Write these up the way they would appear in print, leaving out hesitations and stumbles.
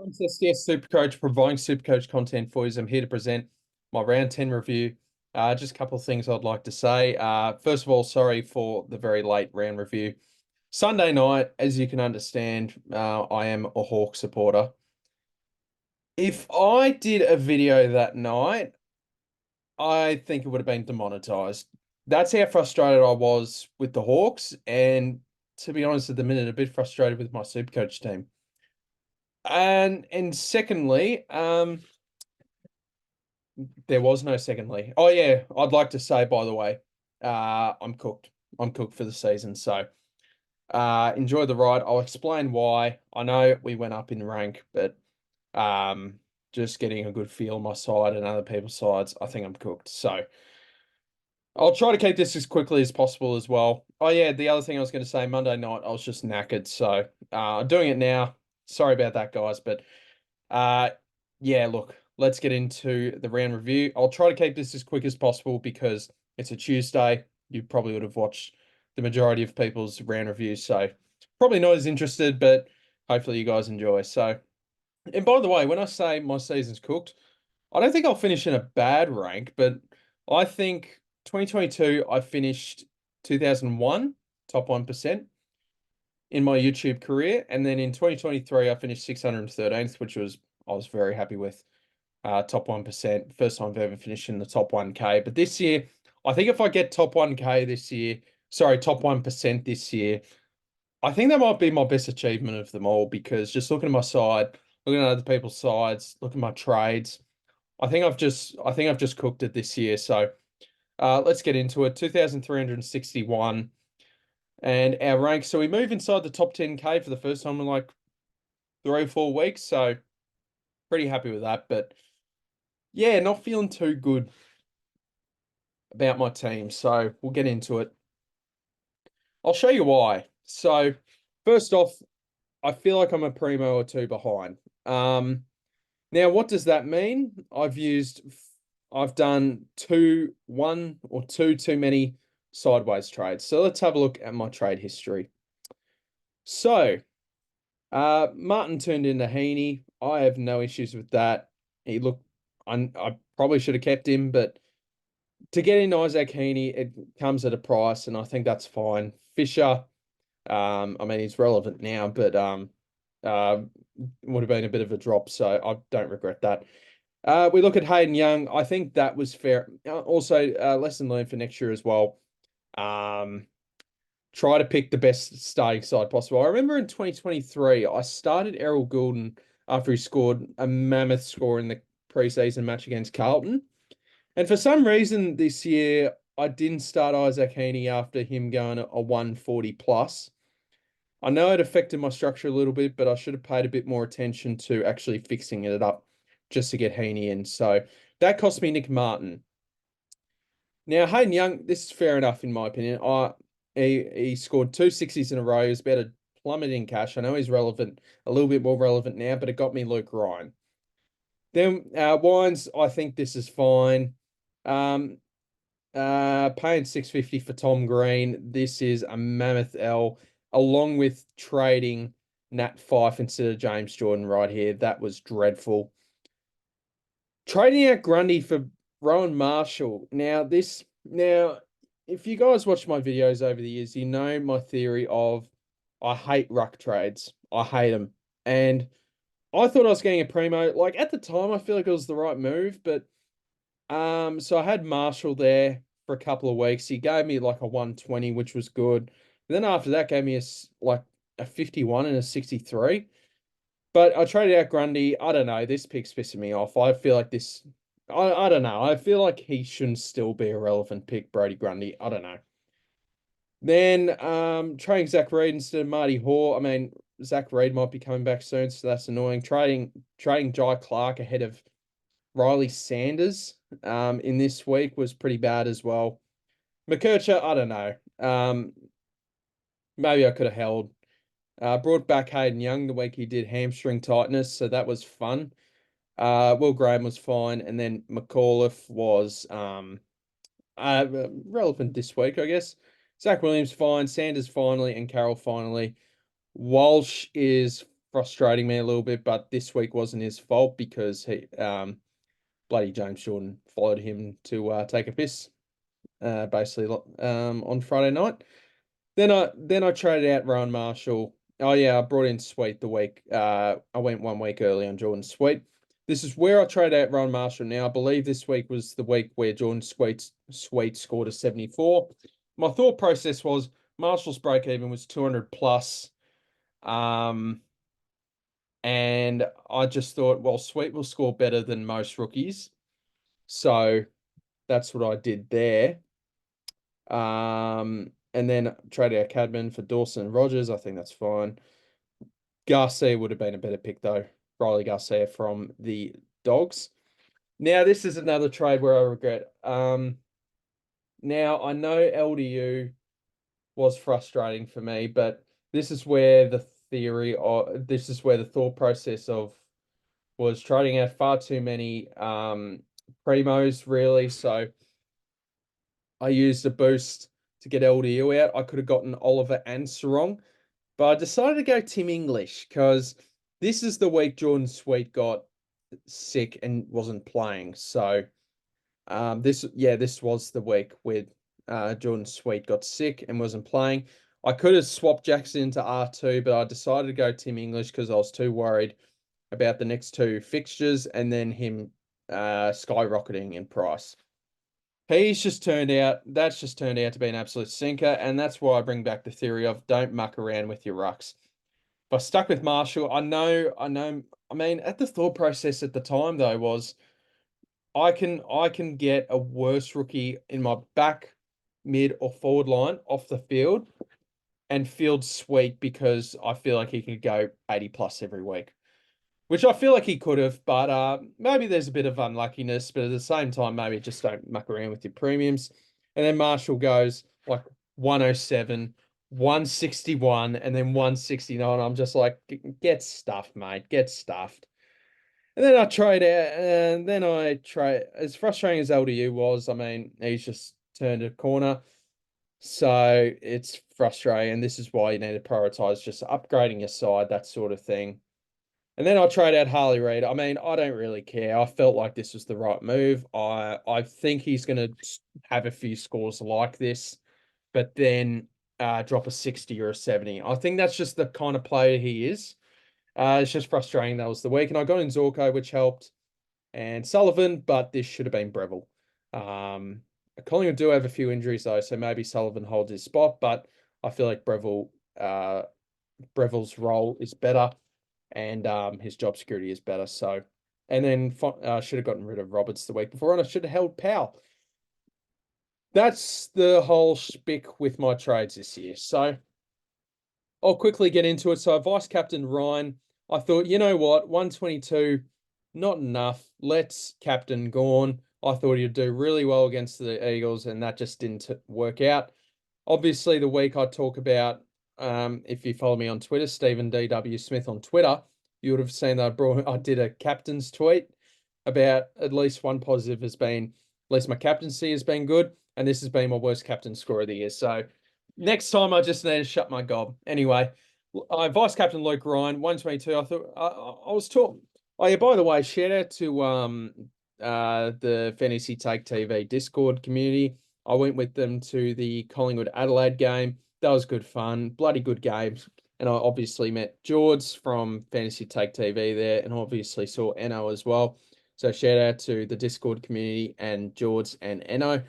It's SDS SuperCoach, providing SuperCoach content for you. I'm here to present my round 10 review. Just a couple of things I'd like to say. First of all, sorry for the very late round review. Sunday night, as you can understand, I am a Hawk supporter. If I did a video that night, I think it would have been demonetized. That's how frustrated I was with the Hawks, and to be honest, at the minute, a bit frustrated with my SuperCoach team. And secondly, there was no secondly. Oh yeah, I'd like to say, by the way, I'm cooked. I'm cooked for the season. So enjoy the ride. I'll explain why. I know we went up in rank, but just getting a good feel on my side and other people's sides, I think I'm cooked. So I'll try to keep this as quickly as possible as well. Oh yeah, the other thing I was going to say, Monday night, I was just knackered. So I'm doing it now. Sorry about that, guys, but uh, yeah, look, let's get into the round review. I'll try to keep this as quick as possible because it's a Tuesday. You probably would have watched the majority of people's round reviews, so probably not as interested, but hopefully you guys enjoy. So, and by the way, when I say my season's cooked, I don't think I'll finish in a bad rank, but I think 2022 I finished 2001 top 1% in my YouTube career, and then in 2023 I finished 613th, which I was very happy with. Top 1%, first time I've ever finished in the top 1K. But this year, I think if I get top 1K this year, sorry, top 1% this year, I think that might be my best achievement of them all because just looking at my side, looking at other people's sides, looking at my trades, I think I've just cooked it this year. So let's get into it. 2,361 and our rank. So we move inside the top 10K for the first time in like 3 or 4 weeks. So pretty happy with that. But yeah, not feeling too good about my team. So we'll get into it. I'll show you why. So first off, I feel like I'm a primo or two behind. Now what does that mean? I've done one or two too many sideways trades. So let's have a look at my trade history. So Martin turned into Heaney. I have no issues with that. He looked I probably should have kept him, but to get in Isaac Heaney, it comes at a price, and I think that's fine. Fisher, I mean, he's relevant now, but uh, would have been a bit of a drop, so I don't regret that. We look at Hayden Young. I think that was fair. Also, lesson learned for next year as well. Try to pick the best starting side possible. I remember in 2023, I started Errol Goulden after he scored a mammoth score in the preseason match against Carlton. And for some reason this year, I didn't start Isaac Heaney after him going a 140 plus. I know it affected my structure a little bit, but I should have paid a bit more attention to actually fixing it up just to get Heaney in. So that cost me Nick Martin. Now, Hayden Young, this is fair enough in my opinion. He scored 260s in a row. He was about to plummet in cash. I know he's relevant, a little bit more relevant now, but it got me Luke Ryan. Then Wines, I think this is fine. Paying 650 for Tom Green. This is a mammoth L, along with trading Nat Fife instead of James Jordan right here. That was dreadful. Trading out Grundy for Rowan Marshall. Now, if you guys watch my videos over the years, you know my theory of I hate ruck trades. I hate them. And I thought I was getting a primo. Like at the time, I feel like it was the right move, but so I had Marshall there for a couple of weeks. He gave me like a 120, which was good. And then after that, gave me like a 51 and a 63. But I traded out Grundy. I don't know. This pick's pissing me off. I feel like I don't know. I feel like he shouldn't still be a relevant pick, Brody Grundy. I don't know. Then trading Zach Reed instead of Marty Hoare. I mean, Zach Reed might be coming back soon, so that's annoying. Trading Jai Clark ahead of Riley Sanders in this week was pretty bad as well. McKercher, I don't know. Maybe I could have held. Brought back Hayden Young the week he did hamstring tightness, so that was fun. Will Graham was fine, and then McAuliffe was relevant this week, I guess. Zach Williams fine, Sanders finally, and Carroll finally. Walsh is frustrating me a little bit, but this week wasn't his fault because he bloody James Jordan followed him to take a piss basically on Friday night. Then I traded out Rowan Marshall. Oh yeah, I brought in Sweet the week. I went 1 week early on Jordan Sweet. This is where I traded out Rowan Marshall. Now I believe this week was the week where Jordan Sweet scored a 74. My thought process was Marshall's break even was 200 plus. And I just thought, well, Sweet will score better than most rookies. So that's what I did there. And then traded out Cadman for Dawson and Rogers. I think that's fine. Garcia would have been a better pick, though. Riley Garcia from the Dogs. Now, this is another trade where I regret. Now, I know LDU was frustrating for me, but this is where the thought process of was trading out far too many primos, really. So I used a boost to get LDU out. I could have gotten Oliver and Sarong, but I decided to go Tim English because this is the week Jordan Sweet got sick and wasn't playing. So this was the week where Jordan Sweet got sick and wasn't playing. I could have swapped Jackson into R2, but I decided to go Tim English because I was too worried about the next two fixtures and then him skyrocketing in price. That's just turned out to be an absolute sinker, and that's why I bring back the theory of don't muck around with your rucks. If I stuck with Marshall, I mean, at the thought process at the time though was I can get a worse rookie in my back, mid, or forward line off the field and field Sweet because I feel like he could go 80 plus every week. Which I feel like he could have, but maybe there's a bit of unluckiness, but at the same time, maybe just don't muck around with your premiums. And then Marshall goes like 107, 161, and then 169. I'm just like, get stuffed, mate. Get stuffed. And then I trade, as frustrating as LDU was, I mean, he's just turned a corner. So it's frustrating. This is why you need to prioritize just upgrading your side, that sort of thing. And then I'll trade out Harley Reid. I mean, I don't really care. I felt like this was the right move. I think he's going to have a few scores like this, but then drop a 60 or a 70. I think that's just the kind of player he is. It's just frustrating that was the week. And I got in Zorko, which helped, and Sullivan, but this should have been Breville. Collingwood do have a few injuries, though, so maybe Sullivan holds his spot, but I feel like Breville's role is better. And his job security is better. So, and then should have gotten rid of Roberts the week before, and I should have held Powell. That's the whole spick with my trades this year. So, I'll quickly get into it. So, vice captain Ryan, I thought, you know what, 122, not enough. Let's captain Gawn. I thought he'd do really well against the Eagles, and that just didn't work out. Obviously, the week I talk about, if you follow me on Twitter, Stephen D.W. Smith on Twitter, you would have seen that I did a captain's tweet about at least one positive has been, at least my captaincy has been good, and this has been my worst captain score of the year. So next time I just need to shut my gob. Anyway, vice captain Luke Ryan, 122. I thought I was talking. Oh yeah, by the way, shout out to the Fantasy Take TV Discord community. I went with them to the Collingwood Adelaide game. That was good fun, bloody good games. And I obviously met George from Fantasy Take TV there, and obviously saw Eno as well. So shout out to the Discord community and George and Eno.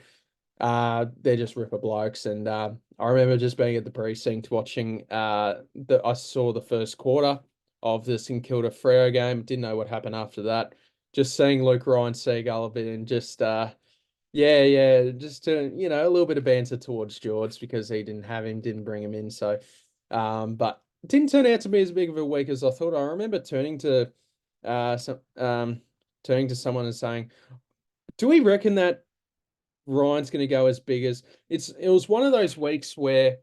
They're just ripper blokes. And I remember just being at the precinct watching I saw the first quarter of the St Kilda Freo game. Didn't know what happened after that. Just seeing Luke Ryan Seagull a bit and just just to, a little bit of banter towards George because he didn't bring him in. So, but it didn't turn out to be as big of a week as I thought. I remember turning to someone and saying, "Do we reckon that Ryan's going to go as big as it was one of those weeks where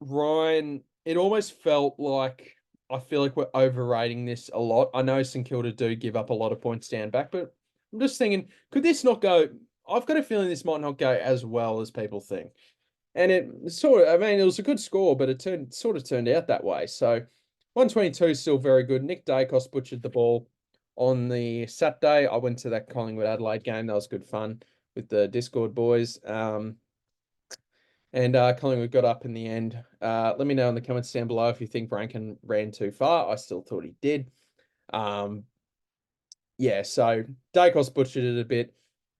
Ryan, it almost felt like I feel like we're overrating this a lot. I know St Kilda do give up a lot of points down back, but I'm just thinking, could this not go? I've got a feeling this might not go as well as people think. And it was a good score, but it turned out that way. So 122 is still very good. Nick Dacos butchered the ball on the Saturday. I went to that Collingwood Adelaide game. That was good fun with the Discord boys. And Collingwood got up in the end. Let me know in the comments down below if you think Rankin ran too far. I still thought he did. Yeah, so Dacos butchered it a bit.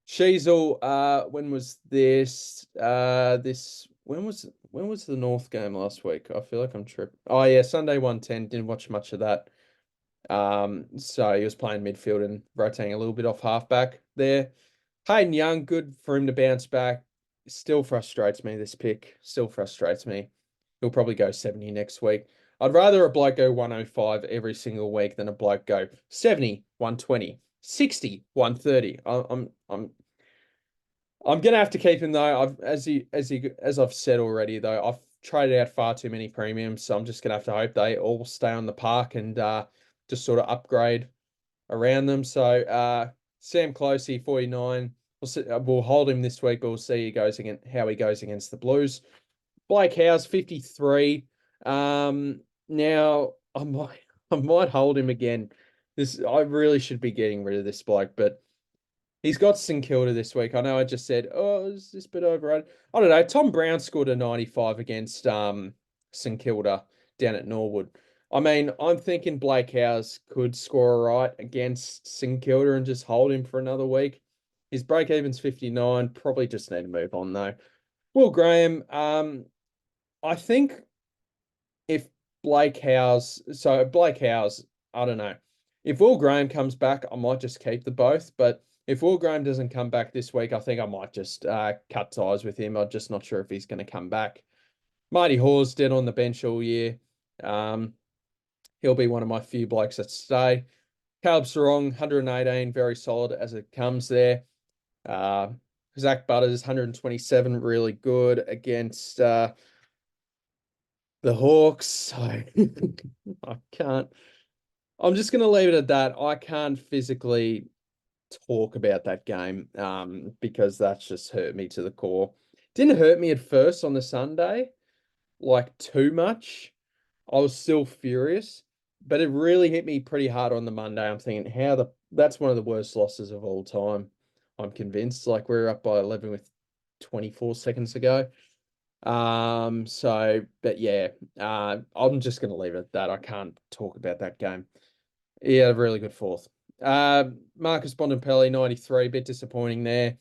Sheasel, when was this? When was the North game last week? I feel like I'm tripping. Oh yeah, Sunday 110. Didn't watch much of that. So he was playing midfield and rotating a little bit off halfback there. Hayden Young, good for him to bounce back. Still frustrates me, this pick. Still frustrates me. He'll probably go 70 next week. I'd rather a bloke go 105 every single week than a bloke go 70, 120, 60, 130. I'm gonna have to keep him though. As I've said already though, I've traded out far too many premiums, so I'm just gonna have to hope they all stay on the park and just sort of upgrade around them. So Sam Closey, 49. We'll hold him this week, but we'll see how he goes against the Blues. Blake Howes, 53. Now I might hold him again. I really should be getting rid of this bloke, but he's got St Kilda this week. I know I just said, oh, is this a bit overrated? I don't know. Tom Brown scored a 95 against St Kilda down at Norwood. I mean, I'm thinking Blake Howes could score a right against St Kilda and just hold him for another week. His break even's 59. Probably just need to move on though. Will Graham, I think if Blake Howes, I don't know. If Will Graham comes back, I might just keep the both. But if Will Graham doesn't come back this week, I think I might just cut ties with him. I'm just not sure if he's going to come back. Marty Hawes dead on the bench all year. He'll be one of my few blokes that stay. Caleb Sarong, 118, very solid as it comes there. Zach Butters, 127, really good against the Hawks. I can't. I'm just going to leave it at that. I can't physically talk about that game because that's just hurt me to the core. Didn't hurt me at first on the Sunday, like too much. I was still furious, but it really hit me pretty hard on the Monday. I'm thinking that's one of the worst losses of all time. I'm convinced. Like we're up by 11 with 24 seconds to go. But yeah, I'm just gonna leave it at that. I can't talk about that game. Yeah, a really good fourth. Marcus Bontempelli, 93, bit disappointing there.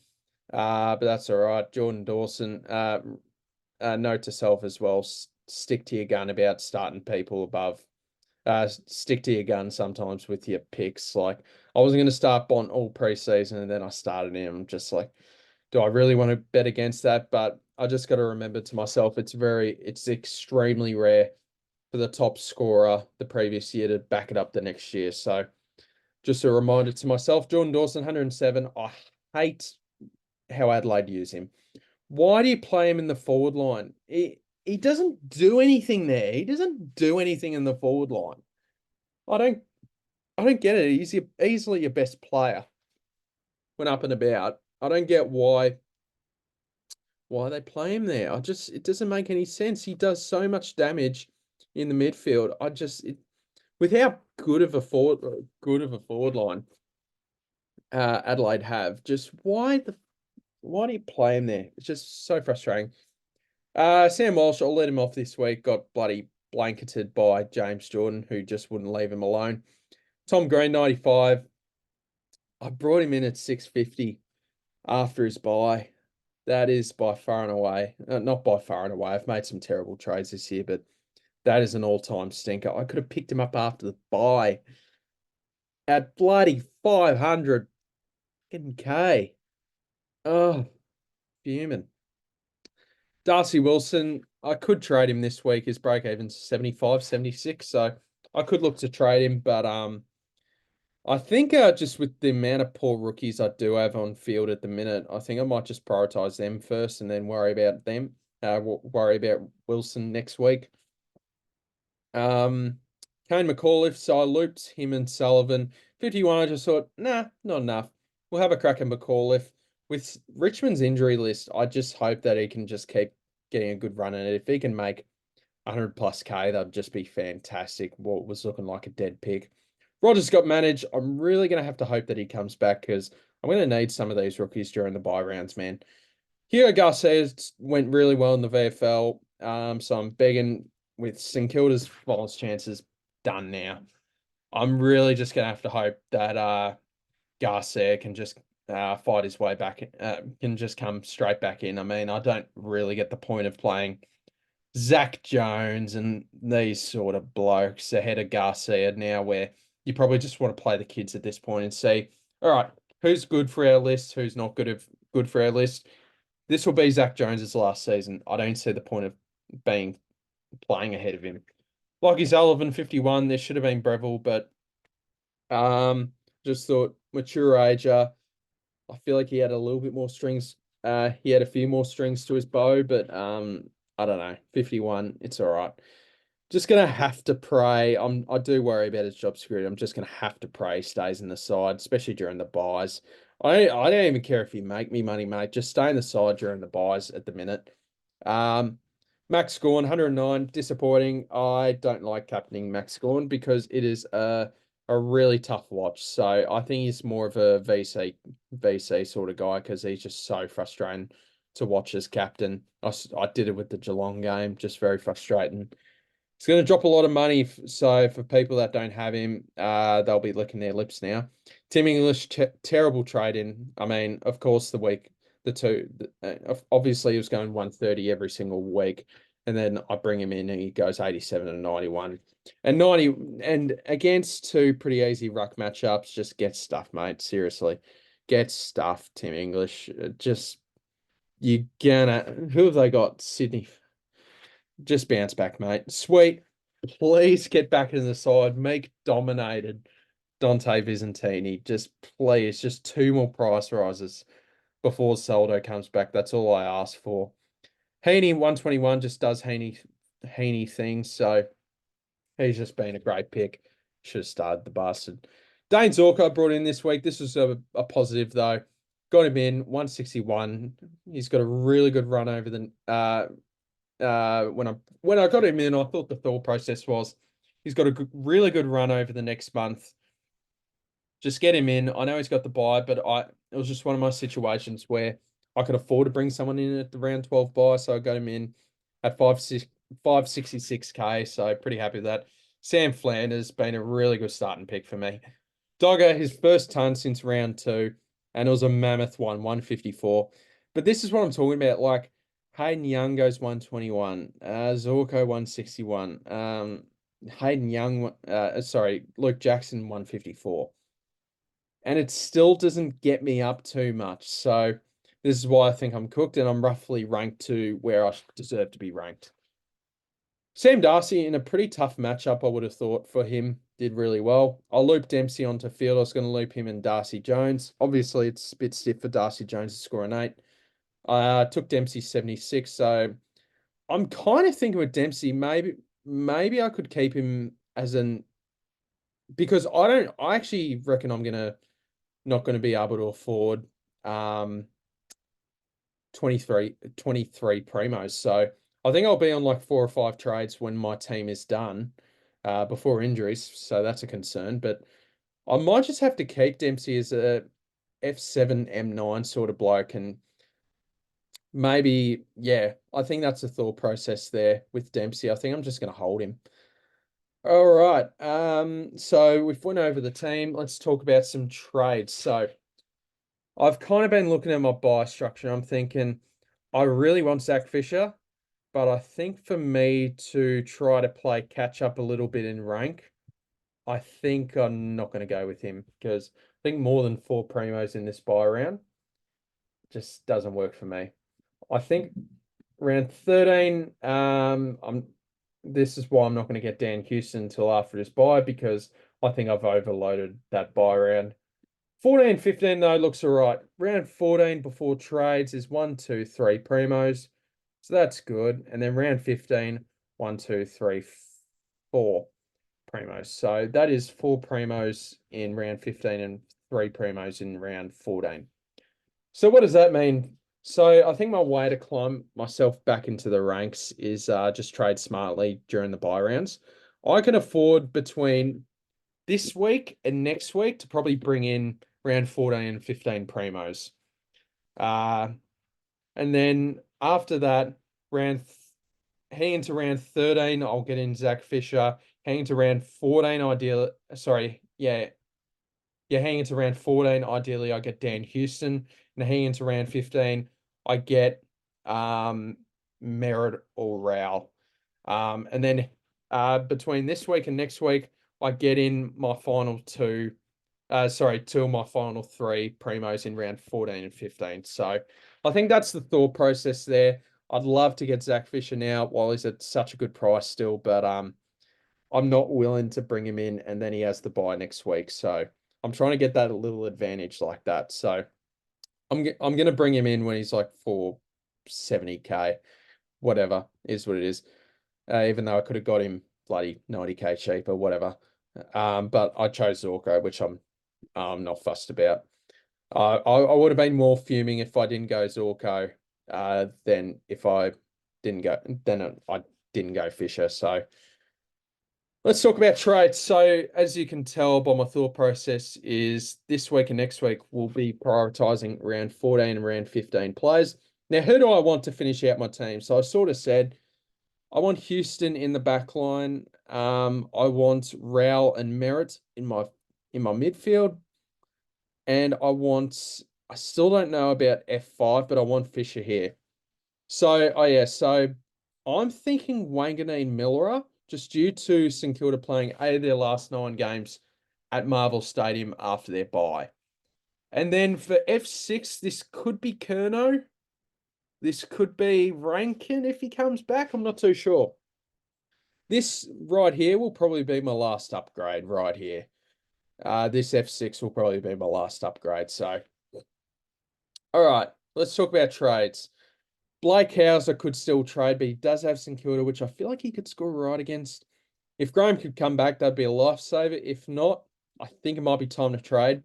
But that's all right. Jordan Dawson, note to self as well, stick to your gun about starting people above. Stick to your gun sometimes with your picks. Like I wasn't going to start Bont all preseason, and then I started him. I'm just like, do I really want to bet against that? But I just got to remember to myself, it's extremely rare for the top scorer the previous year to back it up the next year. So just a reminder to myself, Jordan Dawson, 107. I hate how Adelaide use him. Why do you play him in the forward line? He doesn't do anything there. He doesn't do anything in the forward line. I don't get it. He's easily your best player when up and about. I don't get why they play him there. It doesn't make any sense. He does so much damage in the midfield. With how good of a forward line Adelaide have, just why do you play him there? It's just so frustrating. Sam Walsh, I'll let him off this week. Got bloody blanketed by James Jordan, who just wouldn't leave him alone. Tom Green, 95. I brought him in at 650 after his bye. That is by far and away, not by far and away. I've made some terrible trades this year, but that is an all-time stinker. I could have picked him up after the bye at bloody 500 K. Oh, fuming. Darcy Wilson, I could trade him this week. His break even's 75, 76. So I could look to trade him, but I think just with the amount of poor rookies I do have on field at the minute, I think I might just prioritize them first and then worry about them. Worry about Wilson next week. Kane McAuliffe, so I looped him and Sullivan. 51, I just thought, nah, not enough. We'll have a crack at McAuliffe. With Richmond's injury list, I just hope that he can just keep getting a good run in it. If he can make 100 plus K, that'd just be fantastic. What was looking like a dead pick. Rogers got managed. I'm really going to have to hope that he comes back because I'm going to need some of these rookies during the bye rounds, man. Hugo Garcia went really well in the VFL. So I'm begging with St Kilda's finals chances done now. I'm really just going to have to hope that Garcia can just fight his way back, can just come straight back in. I mean, I don't really get the point of playing Zach Jones and these sort of blokes ahead of Garcia now, where you probably just want to play the kids at this point and see, all right, who's good for our list, who's not good for our list. This will be Zach Jones's last season. I don't see the point of being playing ahead of him. Lockie Sullivan, 51. There should have been Breville, but just thought mature ager. I feel like he had a little bit more strings. He had a few more strings to his bow, but I don't know. 51, it's all right. Just gonna have to pray. I do worry about his job security. I'm just gonna have to pray he stays in the side, especially during the buys. I don't even care if you make me money, mate. Just stay in the side during the buys at the minute. Um, Max Scorn, 109, disappointing. I don't like captaining Max Scorn because it is a really tough watch. So I think he's more of a VC sort of guy because he's just so frustrating to watch as captain. I did it with the Geelong game, just very frustrating. It's going to drop a lot of money. So for people that don't have him, they'll be licking their lips now. Tim English, terrible trade in. I mean, of course, obviously he was going 130 every single week. And then I bring him in and he goes 87 and 91. And 90, and against two pretty easy ruck matchups, just get stuffed, mate. Seriously. Get stuffed, Tim English. Who have they got? Sydney. Just bounce back, mate. Sweet. Please get back in the side. Make dominated Dante Vizentini. Just please, just two more price rises before Soldo comes back. That's all I ask for. Heaney 121 just does Heaney things. So he's just been a great pick. Should have started the bastard. Dane Zorko brought in this week. This was a positive though. Got him in 161. He's got a really good run over the when I got him in, I thought the thought process was he's got a really good run over the next month. Just get him in. I know he's got the buy, but it was just one of my situations where I could afford to bring someone in at the round 12 buy, so I got him in at 566K. So pretty happy with that. Sam Flanders been a really good starting pick for me. Dogger, his first ton since round 2, and it was a mammoth one, 154. But this is what I'm talking about. Like Hayden Young goes 121, Zorko 161, Hayden Young, Luke Jackson 154. And it still doesn't get me up too much. So this is why I think I'm cooked and I'm roughly ranked to where I deserve to be ranked. Sam Darcy in a pretty tough matchup, I would have thought for him, did really well. I'll loop Dempsey onto field. I was going to loop him and Darcy Jones. Obviously, it's a bit stiff for Darcy Jones to score an 8. I took Dempsey 76, so I'm kind of thinking with Dempsey, maybe I could keep him as because I actually reckon I'm not going to be able to afford 23 primos. So I think I'll be on like 4 or 5 trades when my team is done before injuries. So that's a concern. But I might just have to keep Dempsey as a F7 M9 sort of bloke. And maybe, yeah, I think that's the thought process there with Dempsey. I think I'm just going to hold him. All right. So we've went over the team. Let's talk about some trades. So I've kind of been looking at my buy structure. I'm thinking I really want Zach Fisher, but I think for me to try to play catch up a little bit in rank, I think I'm not going to go with him because I think more than 4 primos in this buy round just doesn't work for me. I think round 13, this is why I'm not going to get Dan Houston until after this buy because I think I've overloaded that buy round. 14, 15 though looks all right. Round 14 before trades is 1, 2, 3 primos. So that's good. And then round 15, 1, 2, 3, 4 primos. So that is 4 primos in round 15 and 3 primos in round 14. So what does that mean So I think my way to climb myself back into the ranks is just trade smartly during the buy rounds. I can afford between this week and next week to probably bring in round 14 and 15 primos. Uh, and then after that, heading into round 13, I'll get in Zach Fisher. Heading to round 14, heading into round 14, ideally I get Dan Houston. And heading into round 15, I get Merritt or Rowell. And then between this week and next week, I get in my final two of my final three primos in round 14 and 15. So I think that's the thought process there. I'd love to get Zach Fisher now while he's at such a good price still, but I'm not willing to bring him in and then he has the buy next week. So I'm trying to get that a little advantage like that. So I'm gonna bring him in when he's like for 70K, whatever is what it is. Even though I could have got him bloody 90K cheaper, whatever. But I chose Zorko, which I'm not fussed about. I would have been more fuming if I didn't go Zorko, than if I didn't go. Then I didn't go Fisher. So let's talk about trades. So as you can tell by my thought process, is this week and next week we'll be prioritizing round 14 and round 15 players. Now, who do I want to finish out my team? So I sort of said I want Houston in the back line. I want Rowell and Merritt in my midfield. And I still don't know about F5, but I want Fisher here. So, so I'm thinking Wanganeen Miller, just due to St Kilda playing 8 of their last 9 games at Marvel Stadium after their bye. And then for F6, this could be Kerno. This could be Rankin if he comes back. I'm not too sure. This right here will probably be my last upgrade right here. This F6 will probably be my last upgrade. So, all right, let's talk about trades. Blake Hauser could still trade, but he does have St Kilda, which I feel like he could score right against. If Graham could come back, that'd be a lifesaver. If not, I think it might be time to trade.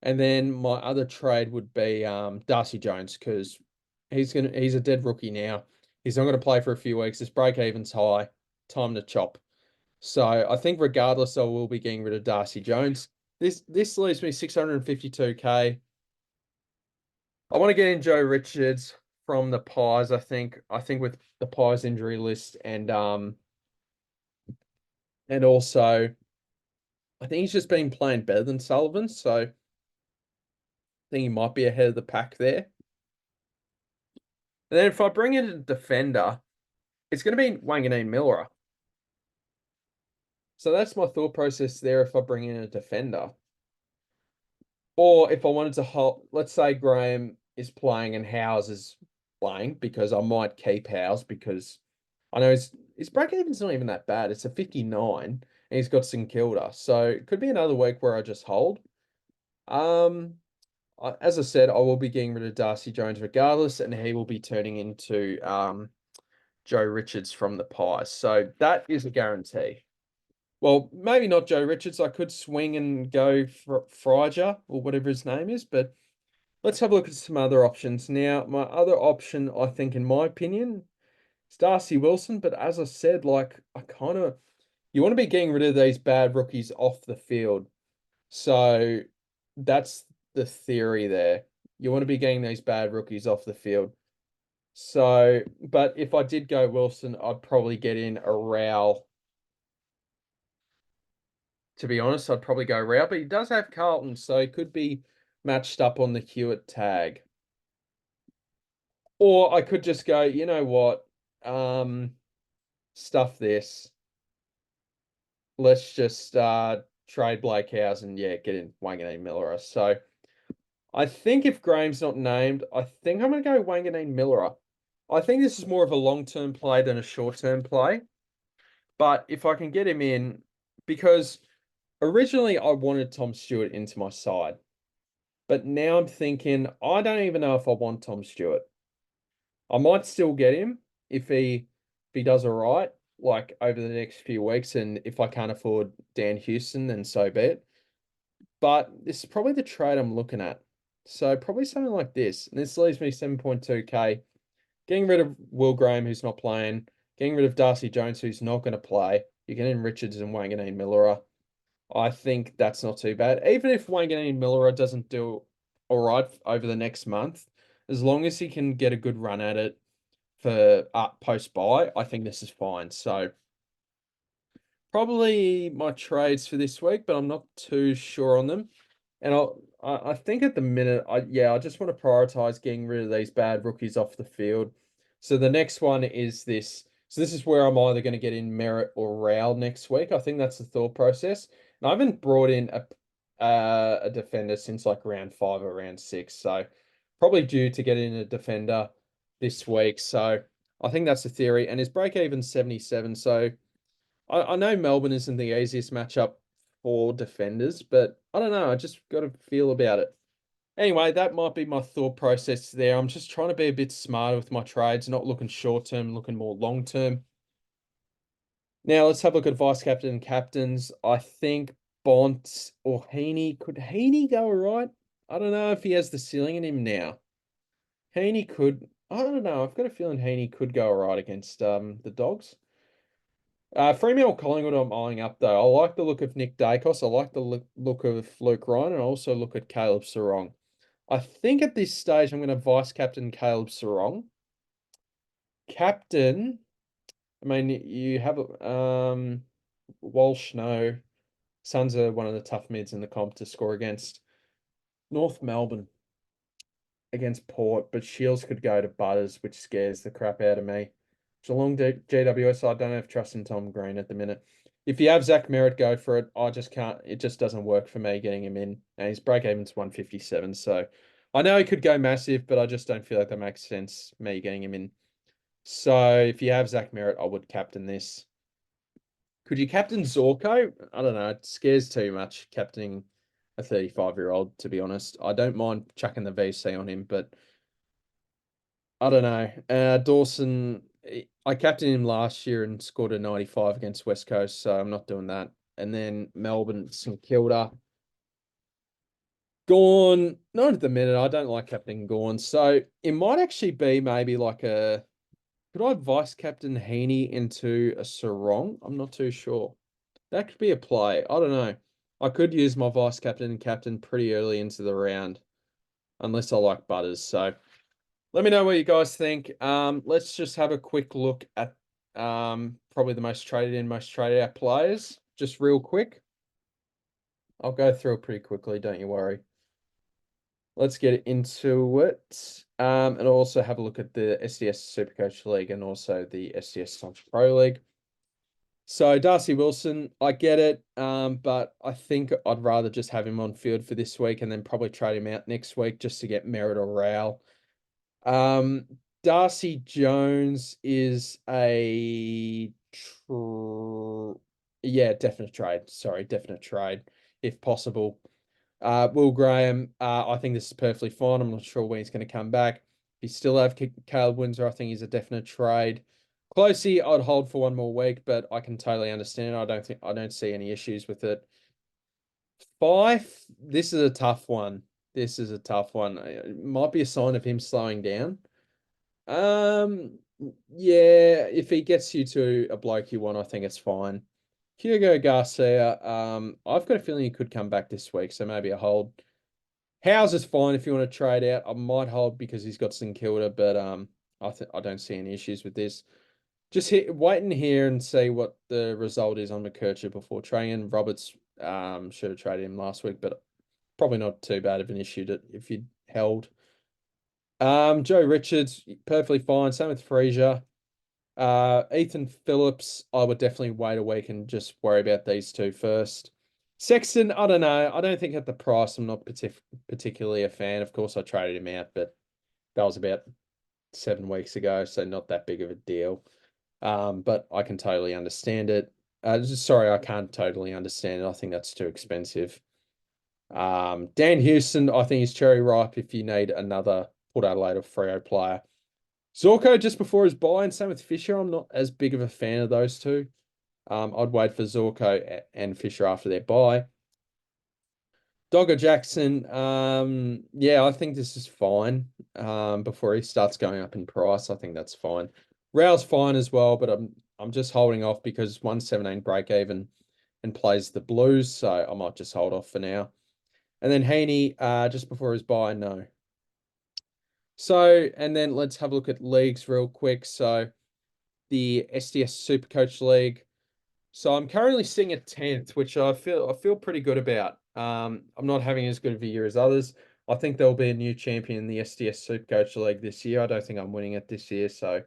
And then my other trade would be Darcy Jones, because he's a dead rookie now. He's not going to play for a few weeks. His break even's high. Time to chop. So I think regardless, I will be getting rid of Darcy Jones. This leaves me 652K. I want to get in Joe Richards from the Pies. I think with the Pies injury list and also I think he's just been playing better than Sullivan, so I think he might be ahead of the pack there. And then if I bring in a defender, it's going to be Wanganeen Miller. So that's my thought process there if I bring in a defender. Or if I wanted to hold, let's say Graham is playing and Howes is playing, because I might keep Howes because I know his break even's not even that bad. It's a 59 and he's got St Kilda. So it could be another week where I just hold. As I said, I will be getting rid of Darcy Jones regardless, and he will be turning into Joe Richards from the Pies. So that is a guarantee. Well, maybe not Joe Richards. I could swing and go for Friger or whatever his name is, but let's have a look at some other options. Now, my other option, I think, in my opinion, is Darcy Wilson. But as I said, like, you want to be getting rid of these bad rookies off the field. So that's the theory there. You want to be getting these bad rookies off the field. So, but if I did go Wilson, I'd probably get in a Rowell. To be honest, I'd probably go Rowell, but he does have Carlton, so he could be matched up on the Hewitt tag. Or I could just go, you know what? Stuff this. Let's just trade Blake Howes and get in Wanganeen Miller. So I think if Graham's not named, I think I'm going to go Wanganeen Miller. I think this is more of a long-term play than a short-term play. But if I can get him in, because originally I wanted Tom Stewart into my side. But now I'm thinking, I don't even know if I want Tom Stewart. I might still get him if he does all right, like over the next few weeks. And if I can't afford Dan Houston, then so be it. But this is probably the trade I'm looking at. So probably something like this. And this leaves me 7.2k. Getting rid of Will Graham, who's not playing. Getting rid of Darcy Jones, who's not going to play. You're getting Richards and Wanganeen Miller. I think that's not too bad. Even if Wanganeen Miller doesn't do all right over the next month, as long as he can get a good run at it for post buy, I think this is fine. So probably my trades for this week, but I'm not too sure on them. And I think at the minute, I just want to prioritize getting rid of these bad rookies off the field. So the next one is this. So this is where I'm either going to get in Merritt or Rowell next week. I think that's the thought process. And I haven't brought in a defender since like round 5 or round 6. So probably due to get in a defender this week. So I think that's the theory. And his break even 77. So I know Melbourne isn't the easiest matchup for defenders, but I don't know. I just got a feel about it. Anyway, that might be my thought process there. I'm just trying to be a bit smarter with my trades, not looking short term, looking more long term. Now let's have a look at vice captain and captains. I think Bont or Heaney. Could Heaney go all right? I don't know if he has the ceiling in him now. Heaney could. I don't know. I've got a feeling Heaney could go all right against the Dogs. Fremantle Collingwood I'm eyeing up though. I like the look of Nick Dacos. I like the look of Luke Ryan, and I also look at Caleb Sarong. I think at this stage I'm going to vice captain Caleb Sarong. Captain, I mean you have Walsh. No, Suns are one of the tough mids in the comp to score against. North Melbourne against Port, but Shields could go to Butters, which scares the crap out of me. Geelong GWS, I don't have trust in Tom Green at the minute. If you have Zach Merritt, go for it. I just can't. It just doesn't work for me getting him in. And his break even's 157. So I know he could go massive, but I just don't feel like that makes sense, me getting him in. So if you have Zach Merritt, I would captain this. Could you captain Zorko? I don't know. It scares too much captaining a 35-year-old, to be honest. I don't mind chucking the VC on him, but I don't know. Dawson, I captained him last year and scored a 95 against West Coast, so I'm not doing that. And then Melbourne, St Kilda. Gorn, not at the minute. I don't like captaining Gorn. So it might actually be maybe like a. Could I vice captain Heaney into a Sarong? I'm not too sure. That could be a play. I don't know. I could use my vice captain and captain pretty early into the round, unless I like Butters. So let me know what you guys think. Let's just have a quick look at probably the most traded in, most traded out players. Just real quick. I'll go through it pretty quickly, don't you worry. Let's get into it. And also have a look at the SDS SuperCoach League and also the SDS Pro League. So Darcy Wilson, I get it, but I think I'd rather just have him on field for this week and then probably trade him out next week just to get Merritt or Rowell. Darcy Jones is a definite trade. Sorry, definite trade if possible. Will Graham, I think this is perfectly fine. I'm not sure when he's going to come back. If you still have Caleb Windsor, I think he's a definite trade. Closey, I'd hold for one more week, but I can totally understand. I don't see any issues with it. Fife, this is a tough one. This is a tough one. It might be a sign of him slowing down. Yeah, if he gets you to a bloke you want, I think it's fine. Hugo Garcia, I've got a feeling he could come back this week, so maybe a hold. Howes is fine if you want to trade out. I might hold because he's got St Kilda, but I don't see any issues with this. Just wait and hear and see what the result is on McKercher before trading. Roberts should have traded him last week, but probably not too bad of an issue if you'd held. Joe Richards, perfectly fine. Same with Frazier. Ethan Phillips, I would definitely wait a week and just worry about these two first. Sexton, I don't know. I don't think at the price, I'm not particularly a fan. Of course, I traded him out, but that was about 7 weeks ago, so not that big of a deal. But I can totally understand it. Sorry, I can't totally understand it. I think that's too expensive. Dan Houston, I think is cherry ripe if you need another Port Adelaide or Freo player. Zorko just before his buy, and same with Fisher. I'm not as big of a fan of those two. I'd wait for Zorko and Fisher after their buy. Dogger Jackson, yeah, I think this is fine. Before he starts going up in price, I think that's fine. Rao's fine as well, but I'm just holding off because 117 break even and plays the Blues, so I might just hold off for now. And then Heaney, just before his buy, no. So, and then let's have a look at leagues real quick. So the SDS SuperCoach League. So I'm currently sitting at 10th, which I feel pretty good about. I'm not having as good of a year as others. I think there'll be a new champion in the SDS SuperCoach League this year. I don't think I'm winning it this year, so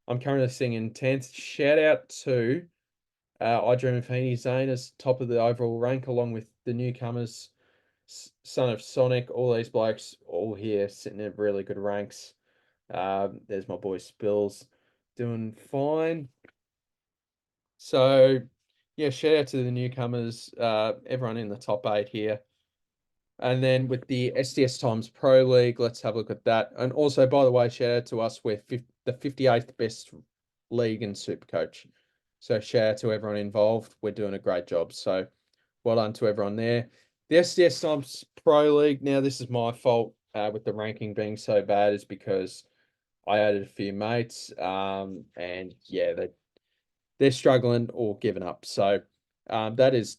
I'm currently sitting in 10th. Shout out to I Dream of Heaney Zane as top of the overall rank, along with the newcomers, Son of Sonic. All these blokes, all here sitting in really good ranks. There's my boy Spills doing fine. So, yeah, shout out to the newcomers, everyone in the top 8 here. And then with the SDS Times Pro League, let's have a look at that. And also, by the way, shout out to us, we're the 58th best league in Supercoach. So shout out to everyone involved. We're doing a great job. So well done to everyone there. The SDS Times Pro League, now this is my fault with the ranking being so bad, is because I added a few mates. And yeah, they're struggling or giving up. So that is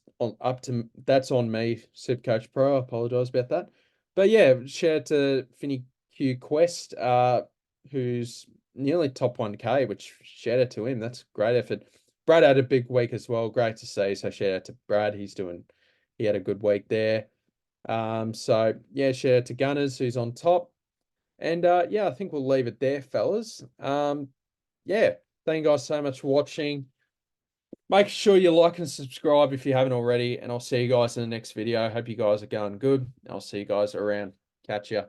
that's on me, Supercoach Pro. I apologize about that. But yeah, shout out to Finny Q Quest, who's nearly top 1K, which shout out to him. That's great effort. Brad had a big week as well. Great to see. So shout out to Brad. He had a good week there. So yeah, shout out to Gunners, who's on top. And yeah, I think we'll leave it there, fellas. Yeah, thank you guys so much for watching. Make sure you like and subscribe if you haven't already, and I'll see you guys in the next video. Hope you guys are going good. I'll see you guys around. Catch ya.